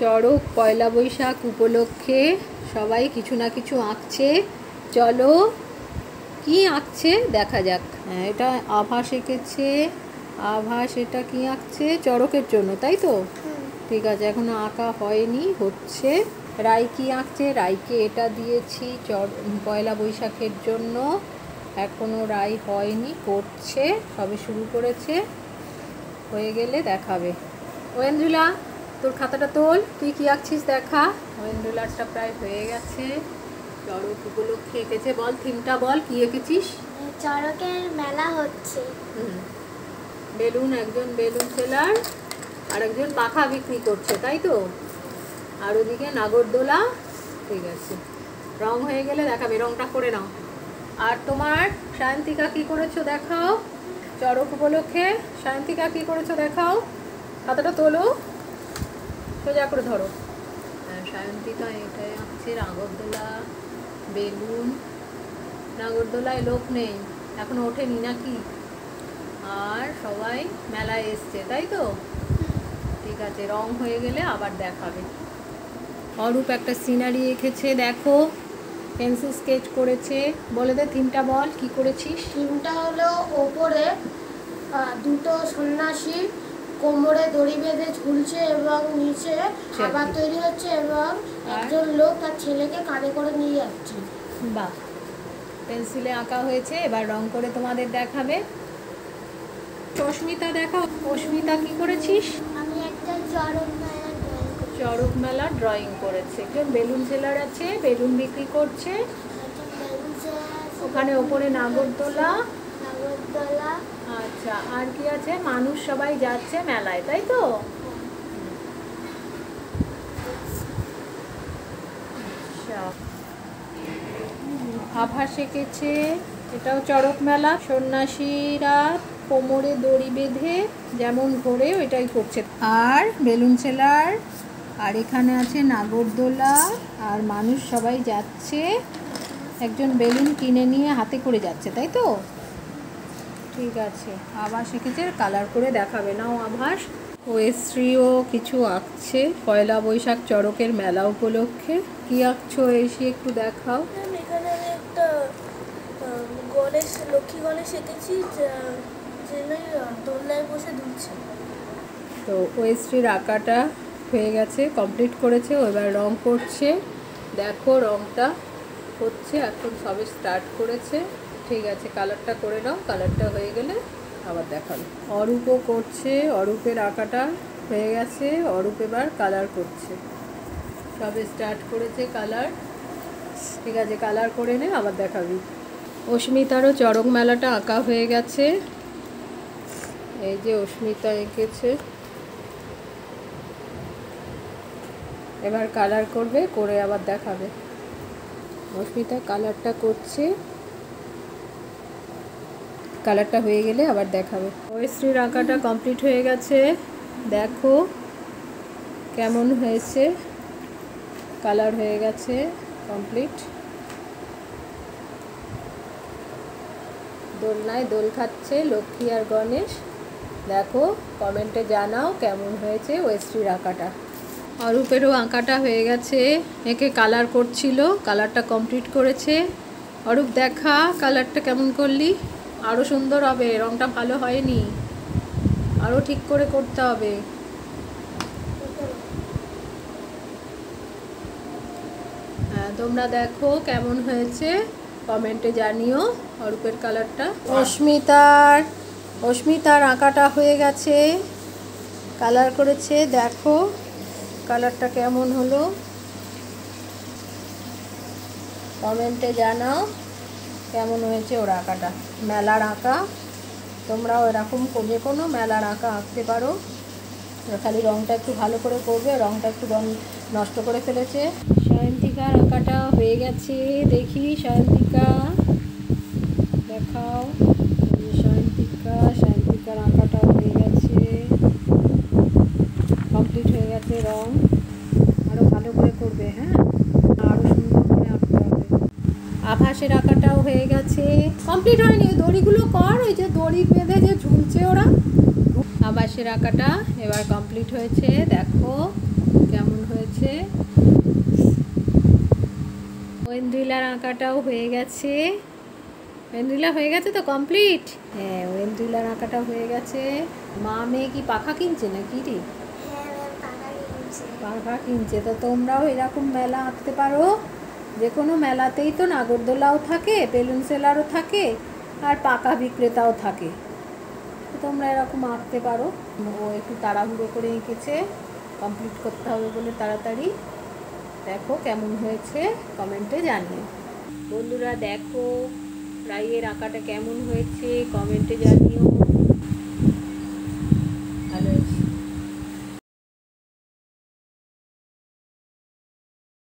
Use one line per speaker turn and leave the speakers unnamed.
চড়ক পয়লা বৈশাখ উপলক্ষে সবাই কিছু না কিছু আঁকছে। চলো কি আঁকছে দেখা যাক। হ্যাঁ, এটা আভাস এঁকেছে। আভাস এটা কি আঁকছে? চড়কের জন্য, তাই তো? ঠিক আছে, এখনো আঁকা হয়নি, হচ্ছে। রাই কি আঁকছে? রাইকে এটা দিয়েছি পয়লা বৈশাখের জন্য। এখনো রাই হয়নি, করছে, সবে শুরু করেছে। হয়ে গেলে দেখাবে। ওয়েন্দ্রিলা, তোর খাতাটা তোল, তুই কি আঁকছিস দেখা। ওয়েন্দ্রিলারটা প্রায় হয়ে গেছে। চড়ক উপলক্ষে এঁকেছে। বল, থিমটা বল, কি এঁকেছিস?
চড়কের মেলা হচ্ছে।
বেলুন, একজন বেলুন সেলার আর একজন পাখা বিক্রি করছে, তাই তো? আর ওদিকে নাগরদোলা। ঠিক আছে, রং হয়ে গেলে দেখাবে। রংটা করে নাও। আর তোমার সায়ন্তিকা কি করেছো দেখাও। চড়ক উপলক্ষে সায়ন্তিকা কি করেছো দেখাও। খাতাটা তোলো, সোজা করে ধরো। হ্যাঁ, সায়ন্তিকা এটাই আঁকছে। নাগরদোলা, বেলুন। নাগরদোলায় লোক নেই, এখনো ওঠেনি নাকি? আর সবাই মেলায় এসছে, তাই তো? ঠিক আছে, রং হয়ে গেলে আবার দেখাবে। অরূপ একটা সিনারি এঁকেছে, দেখো, পেন্সিল স্কেচ করেছে। বলে দে থিমটা বল, কি করেছিস?
থিমটা হলো ওপরে দুটো সন্ন্যাসী কোমরে দড়ি বেঁধে ঝুলছে এবং নিচে খাবার তৈরি হচ্ছে এবং একজন লোক তার ছেলেকে কাঁধে করে নিয়ে যাচ্ছে।
বাহ, পেন্সিলে আঁকা হয়েছে। এবার রং করে তোমাদের দেখাবে। অস্মিতা দেখাও। অস্মিতা কি করেছিস?
আমি একটা
চড়ক মেলা ড্রয়িং করেছে। একজন বেলুন সেলার আছে, বেলুন বিক্রি করছে। ওখানে ওপরে নাগরদোলা। আচ্ছা, আর কি আছে? মানুষ সবাই যাচ্ছে মেলায়, তাই তো? আভাস এঁকেছে। এটাও চড়ক মেলা। সন্ন্যাসীরা কোমরে দড়ি বেঁধে যেমন ঘোরে ওইটাই করছে। আর বেলুন সেলার। আর এখানে আছে নাগরদোলা আর মানুষ সবাই যাচ্ছে। একজন বেলুন কিনে নিয়ে হাতে করে যাচ্ছে, তাই তো? ঠিক আছে, আভাস এঁকেছে। কালার করে দেখাবে। নাও আভাস। ওয়েশ্রীও কিছু আঁকছে পয়লা বৈশাখ চড়কের মেলা উপলক্ষে। কি আঁকছো এসে একটু দেখাও।
এখানে আমি একটা গণেশ, লক্ষ্মী গণেশ এঁকেছি, যিনি দোলনায় বসে দুলছে।
তো ওয়েশ্রীর আঁকাটা হয়ে গেছে, কমপ্লিট করেছে। এবার রং করছে। দেখো রংটা হচ্ছে, এখন সবে স্টার্ট করেছে। ঠিক আছে, কালারটা করে নাও। কালারটা হয়ে গেলে আবার দেখাবে। অরূপও করছে। অরূপের আঁকাটা হয়ে গেছে। অরূপ এবার কালার করছে, সবে স্টার্ট করেছে কালার। ঠিক আছে, কালার করে নে, আবার দেখাবি। অস্মিতারও চড়ক মেলাটা আঁকা হয়ে গেছে। এই যে অস্মিতা এঁকেছে। এবার কালার করবে, করে আবার দেখাবে। অস্মিতা কালারটা করছে, কালারটা হয়ে গেলে আবার দেখাবে। ওয়েশ্রীর আঁকাটা কমপ্লিট হয়ে গেছে। দেখো কেমন হয়েছে। কালার হয়ে গেছে, কমপ্লিট। দোলনায় দোল খাচ্ছে লক্ষ্মী আর গণেশ। দেখো, কমেন্টে জানাও কেমন হয়েছে ওয়েশ্রীর আঁকাটা। অরূপেরও আঁকাটা হয়ে গেছে। একে কালার করছিল, কালারটা কমপ্লিট করেছে। অরূপ দেখা কালারটা কেমন করলি। আরও সুন্দর হবে, রংটা ভালো হয়নি, আরও ঠিক করে করতে হবে। হ্যাঁ, তোমরা দেখো কেমন হয়েছে, কমেন্টে জানিও অরূপের কালারটা। অস্মিতার আঁকাটা হয়ে গেছে, কালার করেছে। দেখো কালারটা কেমন হলো, কমেন্টে জানাও কেমন হয়েছে ওর আঁকাটা। মেলার আঁকা, তোমরাও এরকম যে কোনো মেলার আঁকা আঁকতে পারো। খালি রংটা একটু ভালো করে করবে, রংটা একটু নষ্ট করে ফেলেছে। সায়ন্তিকার আঁকাটা হয়ে গেছে। দেখি সায়ন্তিকা দেখাও। সায়ন্তিকার আঁকাটা হয়ে গেছে, কমপ্লিট হয়ে গেছে। রং আরও ভালো করে করবে, হ্যাঁ, আরও সুন্দর করে আঁকতে হবে। আভাসের আঁকাটাও হয়ে গেছে, কমপ্লিট হয়নি। দড়িগুলো কর, ওই যে দড়ি বেঁধে যে ঝুলছে ওরা। আভাসের আঁকাটা এবার কমপ্লিট হয়েছে। দেখো কেমন হয়েছে। করছে। ঐন্দ্রিলার আঁকাটাও হয়ে গেছে। ঐন্দ্রিলা হয়ে গেছে তো কমপ্লিট? হ্যাঁ, ঐন্দ্রিলার আঁকাটা হয়ে গেছে। মা মেয়ে কি পাখা কিনছে না কি রে? পাখা কিনছে। তো তোমরাও এরকম মেলা আঁকতে পারো। যে কোনো মেলাতেই তো নাগরদোলাও থাকে, বেলুন সেলারও থাকে, আর পাকা বিক্রেতাও থাকে। তো তোমরা এরকম আঁকতে পারো। ও একটু তাড়াহুড়ো করে এঁকেছে, কমপ্লিট করতে হবে বলে তাড়াতাড়ি। দেখো কেমন হয়েছে, কমেন্টে জানিও। বন্ধুরা দেখো রাইয়ের আঁকাটা কেমন হয়েছে, কমেন্টে জানিও।